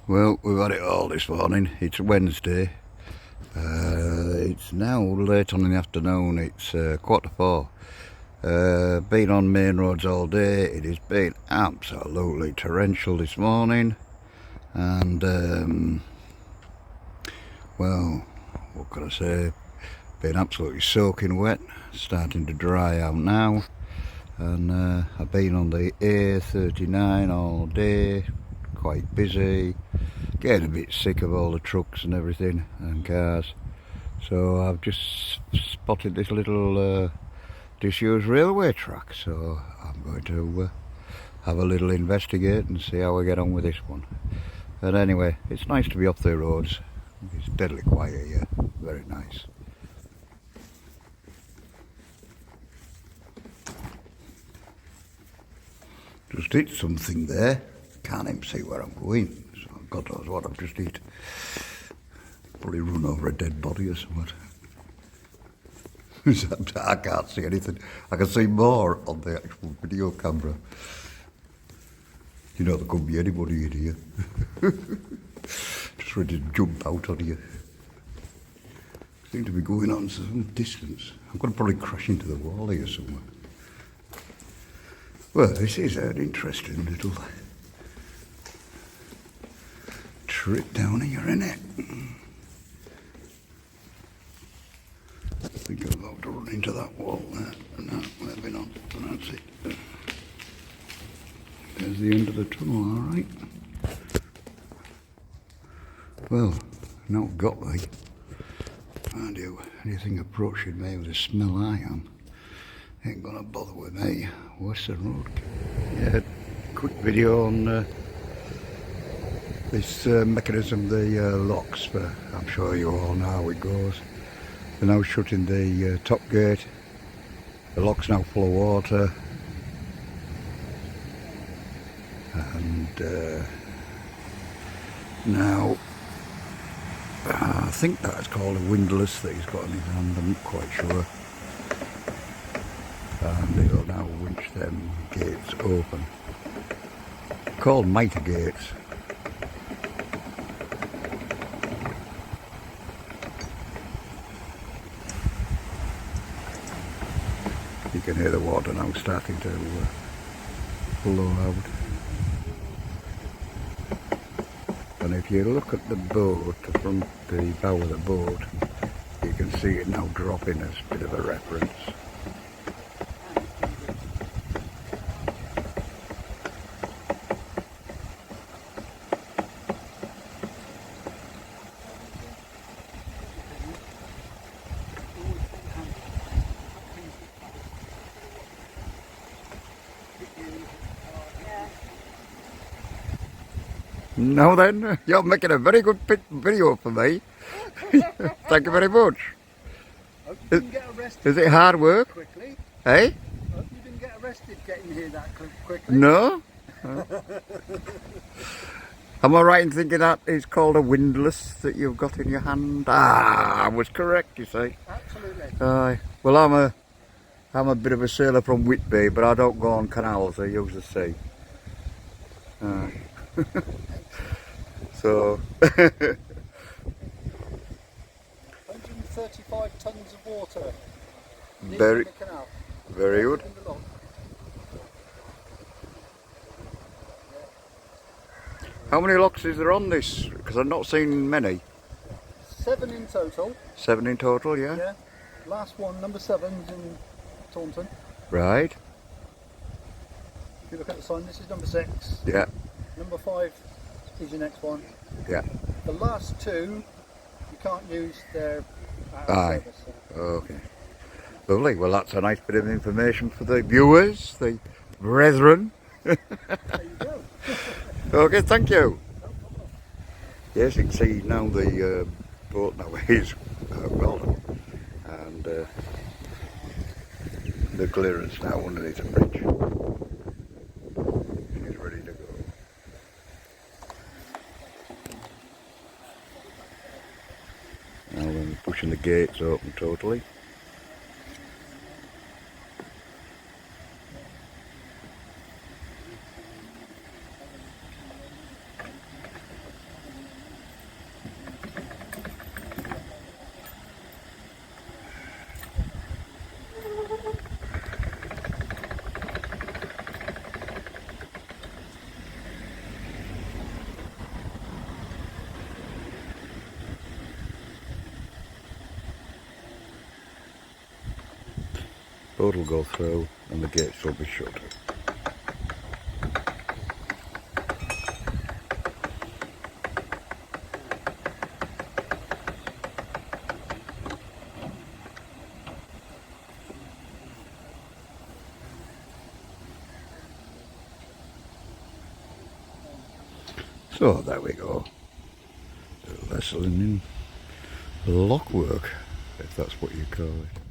Well, we've had it all this morning. It's Wednesday. It's now late on in the afternoon. It's 4:15. Been on main roads all day. It has been absolutely torrential this morning. And, well, what can I say? Been absolutely soaking wet. Starting to dry out now. And I've been on the A39 all day. Quite busy. Getting a bit sick of all the trucks and everything and cars, so I've just spotted this little disused railway track, so I'm going to have a little investigate and see how I get on with this one. But anyway, it's nice to be off the roads. It's deadly quiet here, very nice. Just hit something there, can't even see where I'm going. God knows what I've just hit. Probably run over a dead body or something. I can't see anything. I can see more on the actual video camera. You know, there could be anybody in here. Just ready to jump out on you. Seem to be going on some distance. I'm going to probably crash into the wall here somewhere. Well, this is an interesting little trip down here, innit? I think I'm about to run into that wall there. No, maybe not. That's it. There's the end of the tunnel, alright. Well, now I've got me. Mind you, anything approaching me with the smell I am ain't gonna bother with me. Western Road. Yeah, quick video on this mechanism, the locks, but I'm sure you all know how it goes. They're now shutting the top gate. The lock's now full of water. And now, I think that's called a windlass that he's got in his hand, I'm not quite sure. And he'll now winch them gates open. Called mitre gates. You can hear the water now starting to flow out. And if you look at the boat, from the bow of the boat, you can see it now dropping as a bit of a reference. Now then, you're making a very good video for me. Thank you very much. Hope you didn't get arrested. Is it hard work? Quickly. Hey? Hope you didn't get arrested getting here that quickly. No? Am I right in thinking that is called a windlass that you've got in your hand? Ah, I was correct, you see. Absolutely. Aye. Well, I'm a bit of a sailor from Whitby, but I don't go on canals, I use the sea. Aye. So 135 tons of water. Very, in the canal. very good. In the lock. How many locks is there on this? Because I've not seen many. 7 in total. 7 in total, yeah? Yeah. Last one, number 7's in Taunton. Right. If you look at the sign, this is number 6. Yeah. Number 5 is your next one. Yeah. The last 2, you can't use their Aye. service. So. Okay. Lovely. Well, that's a nice bit of information for the viewers, the brethren. There you go. Okay, thank you. Yes, you can see now the boat now is well, and the clearance now underneath the bridge is ready to go. Now we're pushing the gates open totally. road will go through and the gates will be shut. So there we go. A lesson in lock work, if that's what you call it.